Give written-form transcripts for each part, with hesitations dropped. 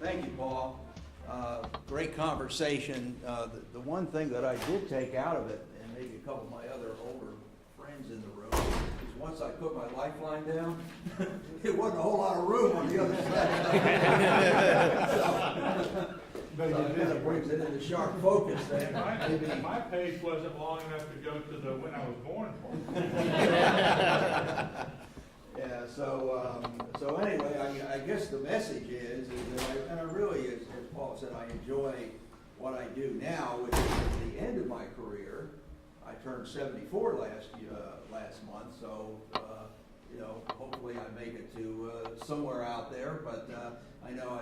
Thank you, Paul. Great conversation. The one thing that I did take out of it, and maybe a couple of my other older friends in the room, is once I put my lifeline down, it wasn't a whole lot of room on the other side. So it kind of brings it into sharp focus there. My page wasn't long enough to go to the when I was born part. Yeah, so anyway, I guess the message is that I really, as Paul said, I enjoy what I do now, which is at the end of my career. I turned 74 last month, so, hopefully I make it to somewhere out there, but I know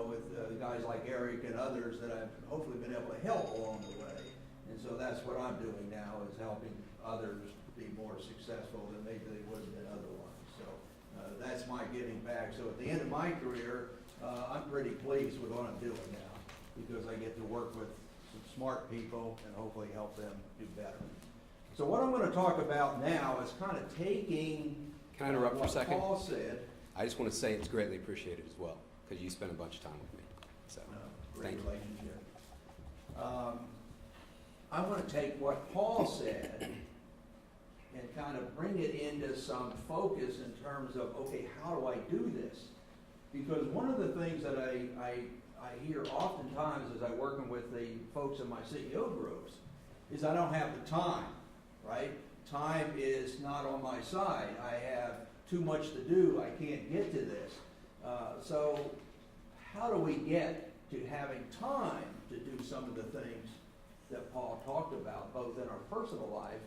with guys like Eric and others that I've hopefully been able to help along the way. And so that's what I'm doing now, is helping others be more successful than maybe they would have been otherwise. So that's my giving back. So at the end of my career, I'm pretty pleased with what I'm doing now, because I get to work with some smart people and hopefully help them do better. So what I'm going to talk about now is kind of taking Can I interrupt for a second? Paul said. I just want to say it's greatly appreciated as well, because you spent a bunch of time with me. So, Great thank you. relationship. I want to take what Paul said and kind of bring it into some focus in terms of, okay, how do I do this? Because one of the things that I hear oftentimes as I'm working with the folks in my CEO groups is I don't have the time, right? Time is not on my side. I have too much to do. I can't get to this. So how do we get to having time to do some of the things that Paul talked about, both in our personal life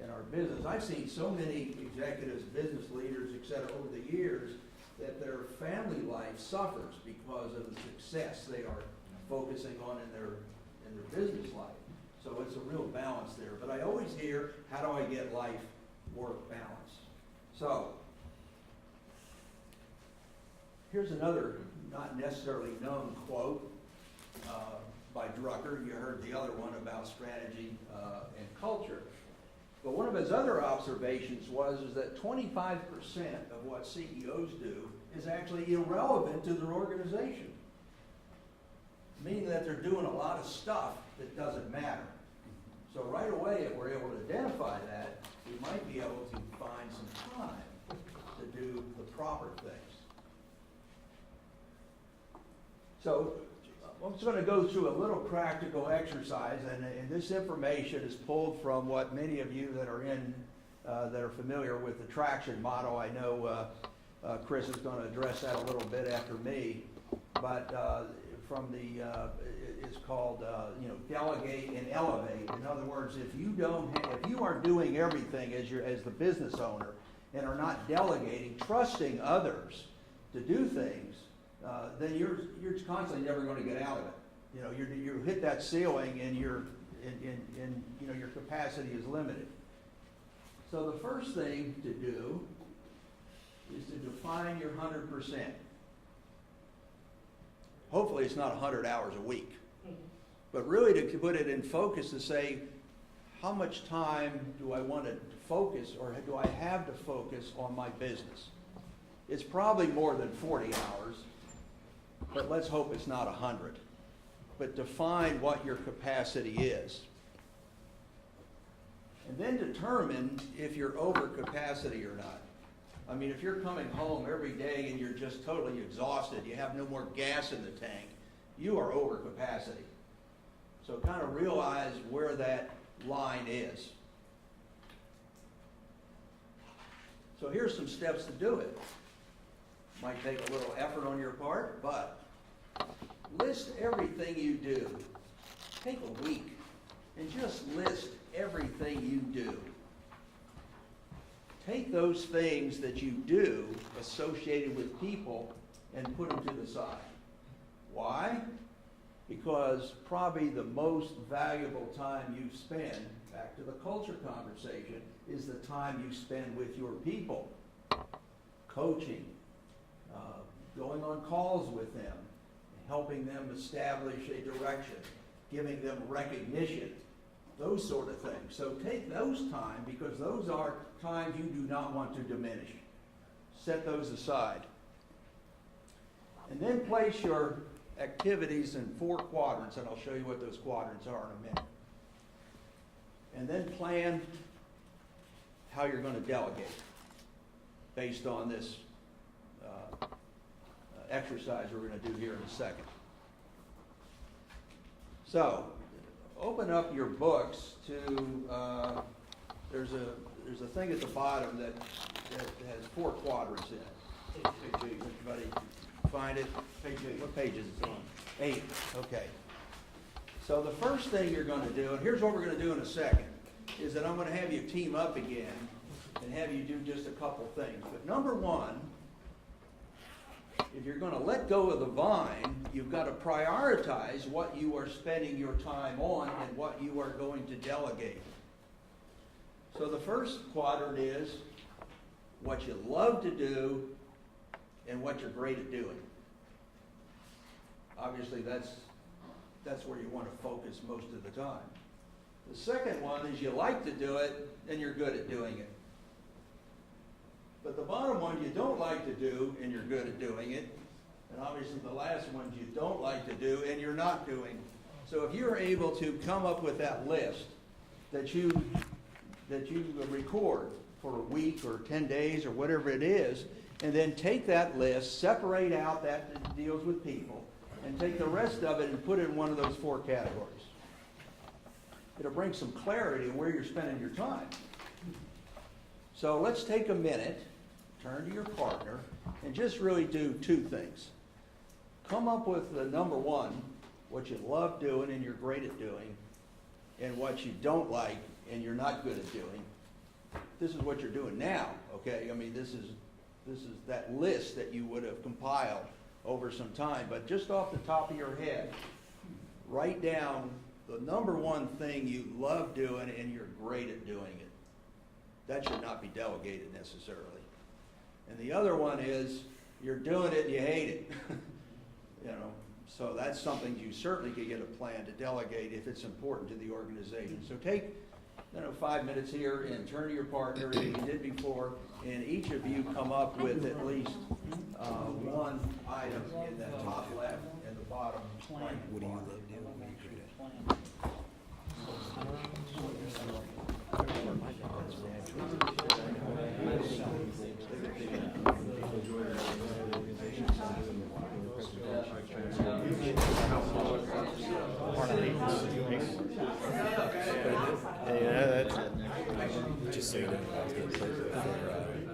and our business? I've seen so many executives, business leaders, et cetera, over the years that their family life suffers because of the success they are focusing on in their business life. So it's a real balance there. But I always hear, how do I get life-work balance? So here's another not necessarily known quote by Drucker. You heard the other one about strategy and culture. But one of his other observations is that 25% of what CEOs do is actually irrelevant to their organization, meaning that they're doing a lot of stuff that doesn't matter. So right away, if we're able to identify that, we might be able to find some time to do the proper things. So I'm just going to go through a little practical exercise, and this information is pulled from what many of you that are familiar with the traction model. I know Chris is going to address that a little bit after me, but from the it's called delegate and elevate. In other words, if you are doing everything as the business owner and are not delegating, trusting others to do things, then you're constantly never going to get out of it. You hit that ceiling, and your capacity is limited. So the first thing to do is to define your 100%. Hopefully it's not 100 hours a week, but really to put it in focus, to say, how much time do I want to focus, or do I have to focus on my business? It's probably more than 40 hours. But let's hope it's not 100. But define what your capacity is. And then determine if you're over capacity or not. I mean, if you're coming home every day and you're just totally exhausted, you have no more gas in the tank, you are over capacity. So kind of realize where that line is. So here's some steps to do it. Might take a little effort on your part, but list everything you do. Take a week and just list everything you do. Take those things that you do associated with people and put them to the side. Why? Because probably the most valuable time you spend, back to the culture conversation, is the time you spend with your people. Coaching, going on calls with them, helping them establish a direction, giving them recognition, those sort of things. So take those time, because those are times you do not want to diminish. Set those aside. And then place your activities in 4 quadrants, and I'll show you what those quadrants are in a minute. And then plan how you're going to delegate based on this exercise we're going to do here in a second. So, open up your books to, there's a thing at the bottom that has 4 quadrants in it. Everybody find it? Page 8. What page is it on? 8, okay. So the first thing you're going to do, and here's what we're going to do in a second, is that I'm going to have you team up again and have you do just a couple things. But number one, if you're going to let go of the vine, you've got to prioritize what you are spending your time on and what you are going to delegate. So the first quadrant is what you love to do and what you're great at doing. Obviously, that's where you want to focus most of the time. The second one is you like to do it and you're good at doing it. But the bottom one you don't like to do and you're good at doing it. And obviously the last one you don't like to do and you're not doing. So if you're able to come up with that list that you record for a week or 10 days or whatever it is, and then take that list, separate out that deals with people, and take the rest of it and put it in one of those 4 categories. It'll bring some clarity in where you're spending your time. So let's take a minute, turn to your partner, and just really do 2 things. Come up with the number 1, what you love doing and you're great at doing, and what you don't like and you're not good at doing. This is what you're doing now, okay? I mean, this is that list that you would have compiled over some time, but just off the top of your head, write down the number 1 thing you love doing and you're great at doing it. That should not be delegated necessarily. And the other one is you're doing it and you hate it. So that's something you certainly could get a plan to delegate if it's important to the organization. So take 5 minutes here and turn to your partner as you did before, and each of you come up with at least 1 item in the top left and the bottom right. What do you love doing? What are you good at? Yeah, that's it. Just so you know, I was going to play for love and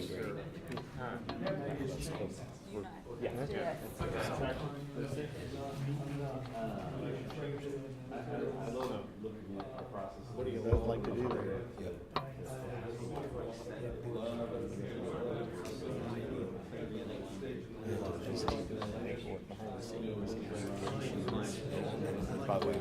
great. That's cool. Yeah, that's good. What do you both like to do there? Yep. Probably.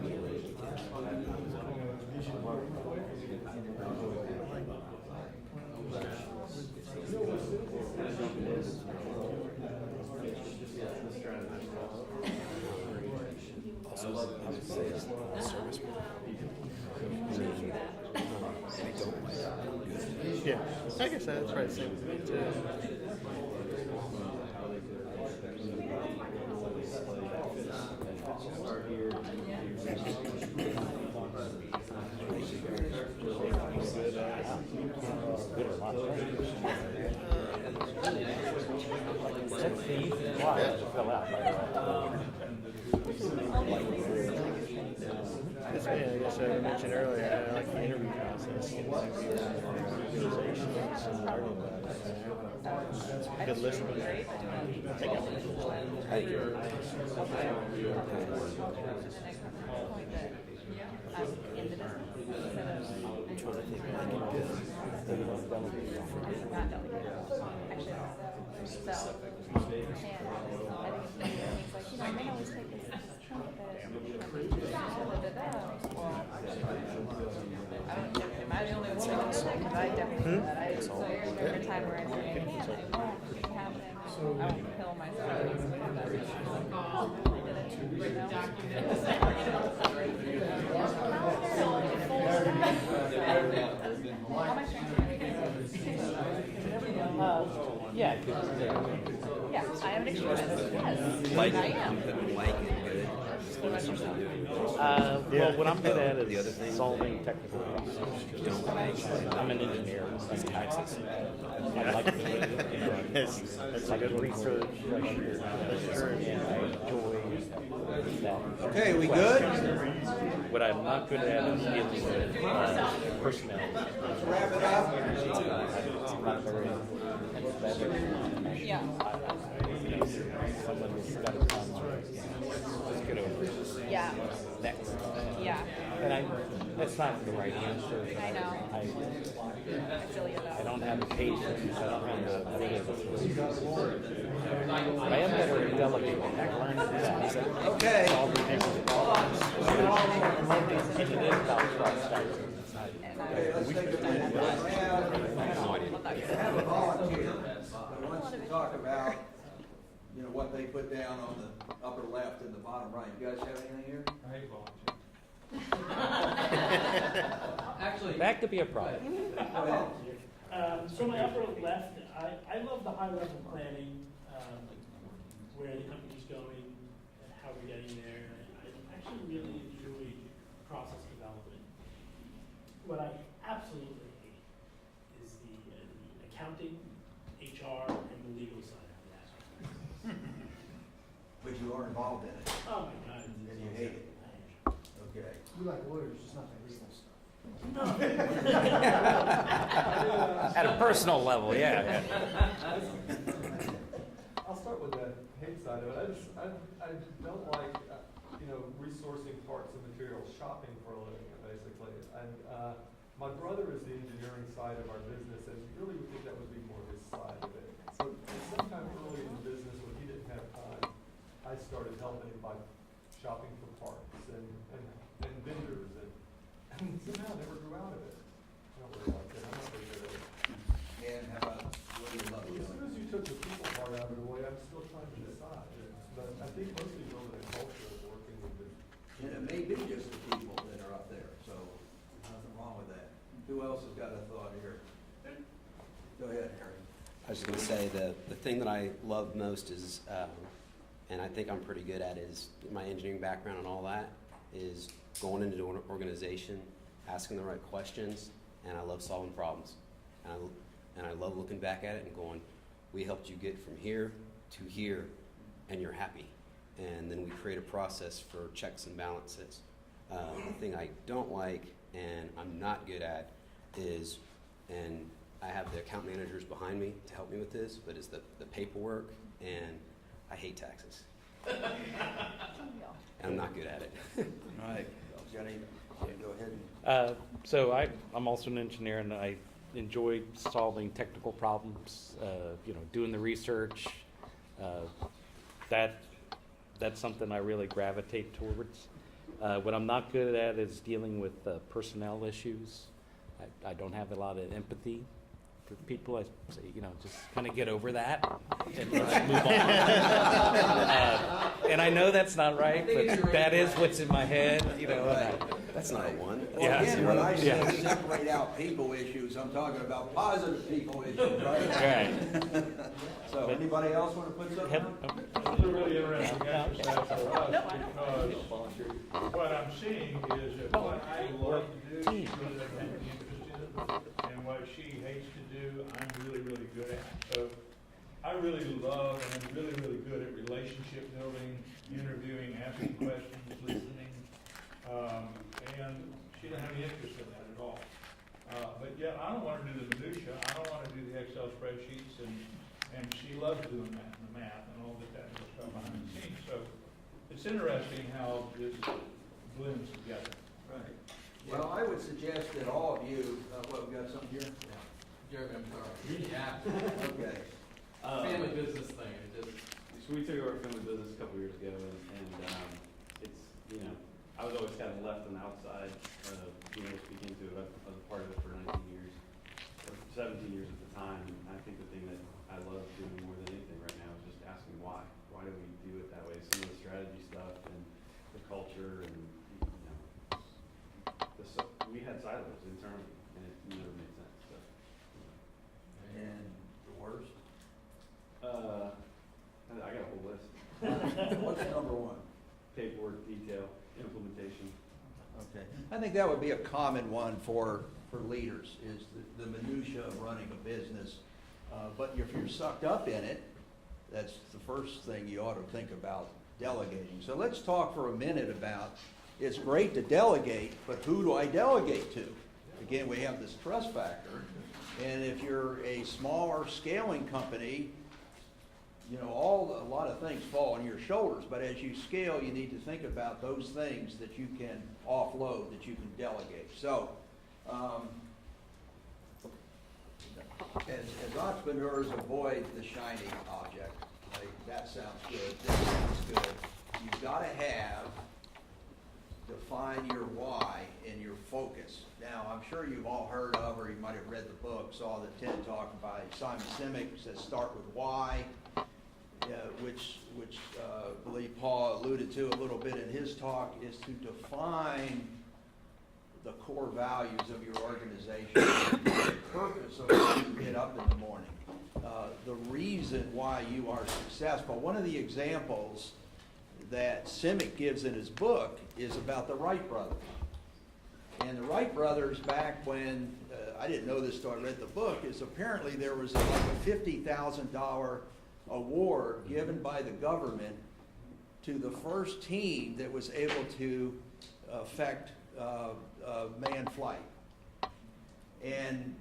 Also, I would say it's service work. I don't like it. Yeah, I guess that's right. Same with me too. Yeah, I guess I mentioned earlier, I like the interview process. Organizations and learning about it. Good listening. Take up. Am I the only one that does that? Because I definitely do that. Every time where I say, I won't have it. I won't kill myself. Yeah, I could, Yeah, I am an extremist, yes, Like, I am. like it good. What about yourself? well, what I'm good at The other is thing- solving technical problems. Don't like I'm an engineer. I like to, you know, I do research, I like to, and I enjoy that. Okay, we good? What I'm not good at is dealing with personnel. Let's wrap it up. I'm not very empathetic. Yeah. You know, someone who's got a problem, just get over it. Yeah, Next. yeah, And that's not the right answer. I know. I feel you I though. don't have the patience, I don't have the any of the I am better at delegating, I learned that. Okay. Solve the different problems. And it is about trust, Okay, let's take a minute. We have a volunteer that wants to talk about, you know, what they put down on the upper left and the bottom right. You guys have anything here? I hate volunteers. Actually, That could be a problem. Go ahead. so my upper left, I love the high level planning, where the company's going and how we're getting there. I actually really enjoy process development. What I absolutely hate is the accounting, HR, and the legal side of that. But you are involved in it, Oh my God. and you hate it. Okay. We like lawyers, just not the legal stuff. At a personal level, yeah. I'll start with the hate side of it. I don't like, resourcing parts and materials, shopping for a living, basically. And my brother is the engineering side of our business, and really would think that would be more his side of it. So sometime early in the business, when he didn't have time, I started helping him by shopping for parts and vendors, and somehow never grew out of it. I don't really like it. I'm not very good at it. And how about, what do you love As soon doing? as you took the people part out of it away, I'm still trying to decide. But I think mostly building a culture of working with the. And it may be just the people that are up there, so nothing wrong with that. Who else has got a thought here? Go ahead, Harry. I was just gonna say, the thing that I love most is, and I think I'm pretty good at, is my engineering background and all that, is going into an organization, asking the right questions, and I love solving problems. And I love looking back at it and going, we helped you get from here to here, and you're happy. And then we create a process for checks and balances. The thing I don't like, and I'm not good at, is, and I have the account managers behind me to help me with this, but it's the paperwork, and I hate taxes. And I'm not good at it. All right, Johnny, go ahead. So I'm also an engineer, and I enjoy solving technical problems, doing the research. That's something I really gravitate towards. What I'm not good at is dealing with personnel issues. I don't have a lot of empathy for people. I say, just kind of get over that and let's move on. And I know that's not right, but that is what's in my head, That's not a one. Well, Yeah. again, when I Yeah. say separate out people issues, I'm talking about positive people issues, right? Right. So, anybody else want to put something Have- out? This is a really interesting exercise for us No, I don't. because what I'm seeing is that what I love to do, she really doesn't have any interest in, and what she hates to do, I'm really, really good at. So I really love and I'm really, really good at relationship building, interviewing, asking questions, listening. And she doesn't have any interest in that at all. But yet, I don't want to do the minutia. I don't want to do the Excel spreadsheets, and she loves doing that, and the math, and all the technical stuff behind the scenes. So it's interesting how this blends together. Right. Well, I would suggest that all of you, we got something here? Jeremy, I'm sorry. Yeah. Okay. Family business thing. So we took over a family business a couple years ago, and it's, I was always kind of left on the outside, being able to speak into it. I was a part of it for 19 years, or 17 years at the time. And I think the thing that I love doing more than anything right now is just asking why. Why do we do it that way? Some of the strategy stuff and the culture, and we had silos internally, and it never made sense. So, And the worst? paperwork, detail, implementation. Okay. I think that would be a common one for leaders, is the minutia of running a business. But if you're sucked up in it, that's the first thing you ought to think about delegating. So let's talk for a minute about, it's great to delegate, but who do I delegate to? Again, we have this trust factor. And if you're a smaller scaling company, you know, a lot of things fall on your shoulders, but as you scale, you need to think about those things that you can offload, that you can delegate. So, as entrepreneurs avoid the shiny object, like, that sounds good, this sounds good. You've got to define your why and your focus. Now, I'm sure you've all heard of, or you might have read the book, saw the TED Talk by Simon Sinek, says start with why. Which I believe Paul alluded to a little bit in his talk, is to define the core values of your organization, the purpose of why you get up in the morning, the reason why you are successful. One of the examples that Simek gives in his book is about the Wright brothers. And the Wright brothers, back when, I didn't know this until I read the book, is apparently there was like a $50,000 award given by the government to the first team that was able to effect manned flight. And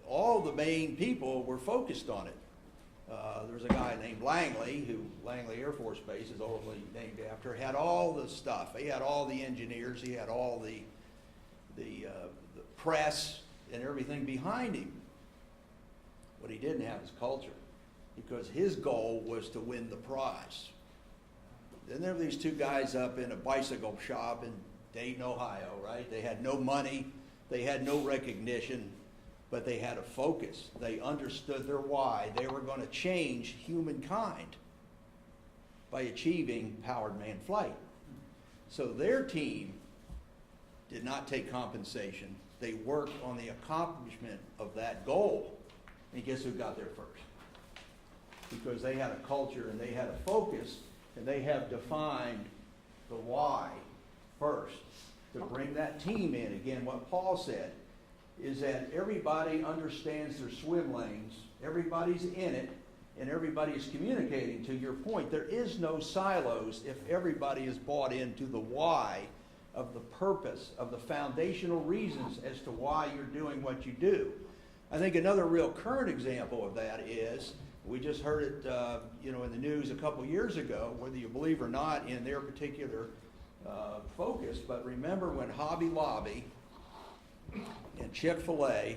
all the main people were focused on it. There's a guy named Langley, who Langley Air Force Base is ultimately named after, had all the stuff. He had all the engineers, he had all the press and everything behind him. What he didn't have is culture, because his goal was to win the prize. Then there were these two guys up in a bicycle shop in Dayton, Ohio, right? They had no money, they had no recognition, but they had a focus. They understood their why. They were going to change humankind by achieving powered manned flight. So their team did not take compensation. They worked on the accomplishment of that goal. And guess who got there first? Because they had a culture and they had a focus, and they have defined the why first to bring that team in. Again, what Paul said is that everybody understands their swim lanes, everybody's in it, and everybody's communicating. To your point, there is no silos if everybody is bought into the why of the purpose, of the foundational reasons as to why you're doing what you do. I think another real current example of that is, we just heard it in the news a couple years ago, whether you believe or not in their particular focus, but remember when Hobby Lobby and Chick-fil-A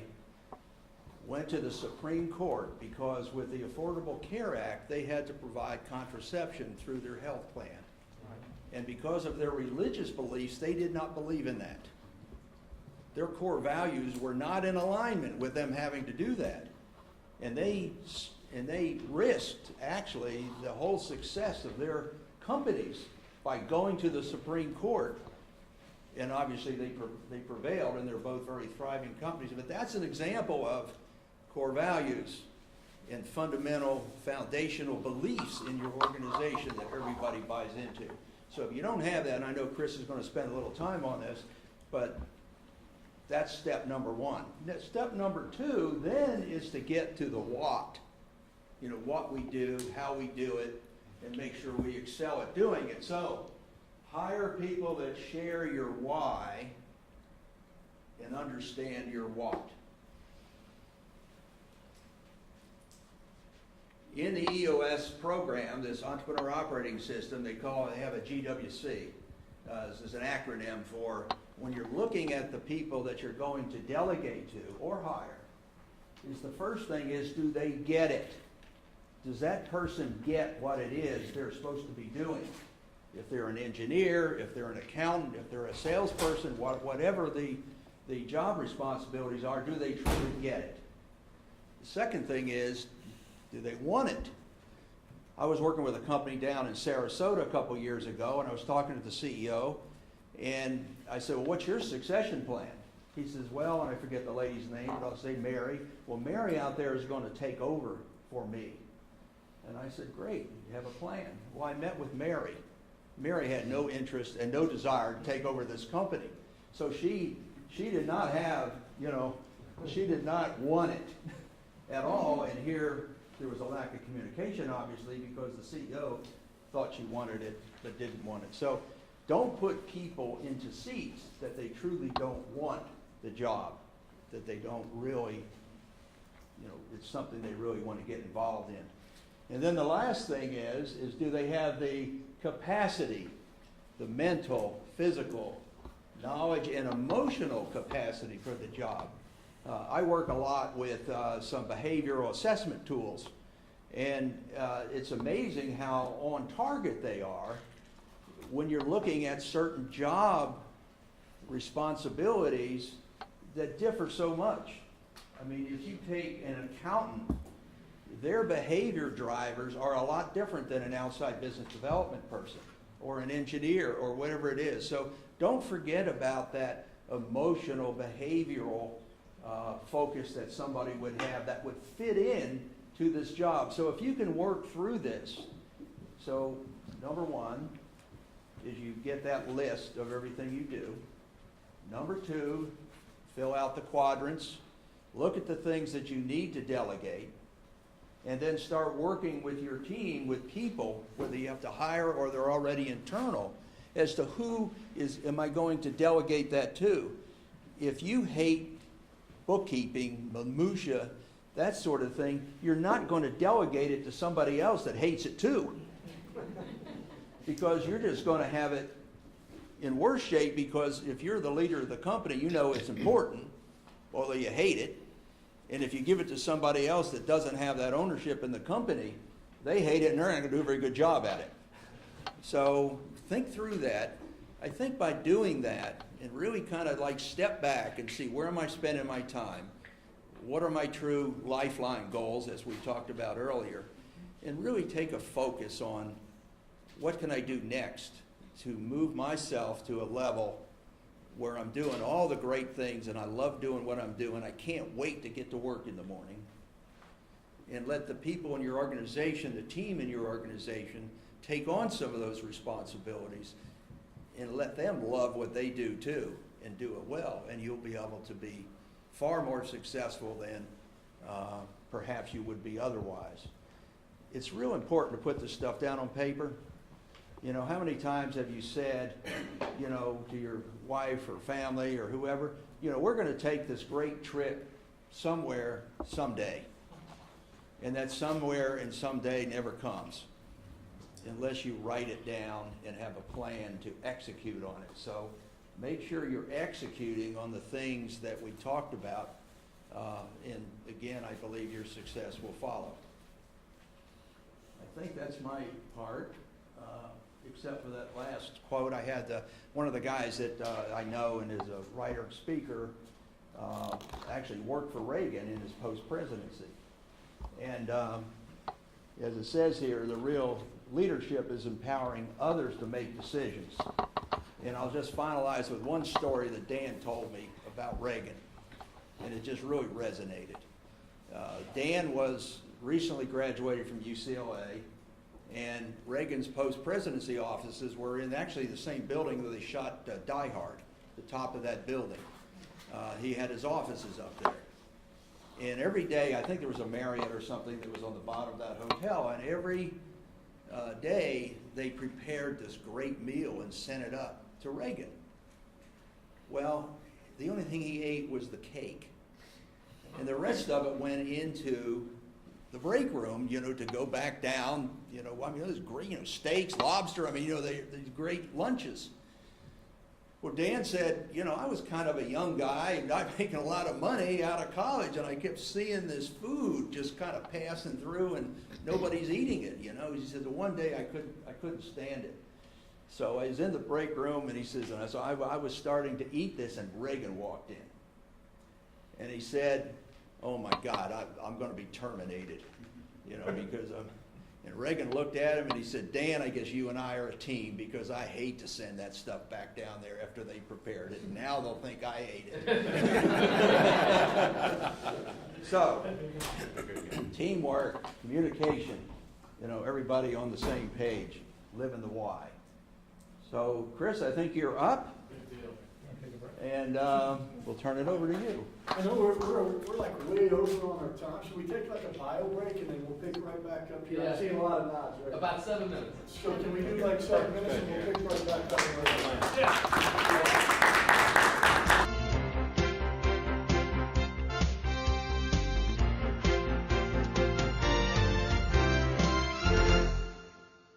went to the Supreme Court because with the Affordable Care Act, they had to provide contraception through their health plan. And because of their religious beliefs, they did not believe in that. Their core values were not in alignment with them having to do that. And they risked, actually, the whole success of their companies by going to the Supreme Court. And obviously they prevailed, and they're both very thriving companies. But that's an example of core values and fundamental foundational beliefs in your organization that everybody buys into. So if you don't have that, and I know Chris is going to spend a little time on this, but that's step number one. Step number two then is to get to the what. You know, what we do, how we do it, and make sure we excel at doing it. So hire people that share your why and understand your what. In the EOS program, this Entrepreneur Operating System, they have a GWC. This is an acronym for when you're looking at the people that you're going to delegate to or hire, is the first thing is, do they get it? Does that person get what it is they're supposed to be doing? If they're an engineer, if they're an accountant, if they're a salesperson, whatever the job responsibilities are, do they truly get it? The second thing is, do they want it? I was working with a company down in Sarasota a couple years ago, and I was talking to the CEO, and I said, well, what's your succession plan? He says, well, and I forget the lady's name, but I'll say Mary. Well, Mary out there is going to take over for me. And I said, great, you have a plan. Well, I met with Mary. Mary had no interest and no desire to take over this company. So she did not have, she did not want it at all. And here, there was a lack of communication, obviously, because the CEO thought she wanted it, but didn't want it. So don't put people into seats that they truly don't want the job, that they don't really, it's something they really want to get involved in. And then the last thing is do they have the capacity, the mental, physical, knowledge, and emotional capacity for the job? I work a lot with some behavioral assessment tools, and it's amazing how on target they are when you're looking at certain job responsibilities that differ so much. I mean, if you take an accountant, their behavior drivers are a lot different than an outside business development person or an engineer or whatever it is. So don't forget about that emotional, behavioral focus that somebody would have that would fit in to this job. So if you can work through this, so number one is you get that list of everything you do. Number two, fill out the quadrants, look at the things that you need to delegate, and then start working with your team, with people, whether you have to hire or they're already internal, as to who am I going to delegate that to. If you hate bookkeeping, minutia, that sort of thing, you're not going to delegate it to somebody else that hates it too. Because you're just going to have it in worse shape, because if you're the leader of the company, you know it's important, although you hate it. And if you give it to somebody else that doesn't have that ownership in the company, they hate it and they're not going to do a very good job at it. So think through that. I think by doing that and really kind of like step back and see, where am I spending my time? What are my true lifeline goals, as we talked about earlier? And really take a focus on what can I do next to move myself to a level where I'm doing all the great things and I love doing what I'm doing. I can't wait to get to work in the morning. And let the people in your organization, the team in your organization, take on some of those responsibilities and let them love what they do too and do it well. And you'll be able to be far more successful than perhaps you would be otherwise. It's real important to put this stuff down on paper. How many times have you said, to your wife or family or whoever, we're going to take this great trip somewhere someday. And that somewhere and someday never comes unless you write it down and have a plan to execute on it. So make sure you're executing on the things that we talked about. And again, I believe your success will follow. I think that's my part. Except for that last quote, I had one of the guys that I know and is a writer and speaker actually worked for Reagan in his post-presidency. And as it says here, the real leadership is empowering others to make decisions. And I'll just finalize with one story that Dan told me about Reagan, and it just really resonated. Dan was recently graduated from UCLA, and Reagan's post-presidency offices were in actually the same building where they shot Die Hard, the top of that building. He had his offices up there. And every day, I think there was a Marriott or something that was on the bottom of that hotel, and every day they prepared this great meal and sent it up to Reagan. Well, the only thing he ate was the cake. And the rest of it went into the break room, to go back down, there's great, steaks, lobster, these great lunches. Well, Dan said, I was kind of a young guy, not making a lot of money out of college, and I kept seeing this food just kind of passing through and nobody's eating it, He said, the one day I couldn't stand it. So I was in the break room, and he says, and so I was starting to eat this, and Reagan walked in. And he said, oh my God, I'm going to be terminated, because and Reagan looked at him and he said, Dan, I guess you and I are a team, because I hate to send that stuff back down there after they prepared it. Now they'll think I ate it. So, teamwork, communication, everybody on the same page, living the why. So, Chris, I think you're up, Take a break. and we'll turn it over to you. I know we're like way over on our time. Should we take like a bio break and then we'll pick right back up here? I'm seeing a lot of nods, right? About 7 minutes. So can we do like 7 minutes and we'll pick right back up? Yeah.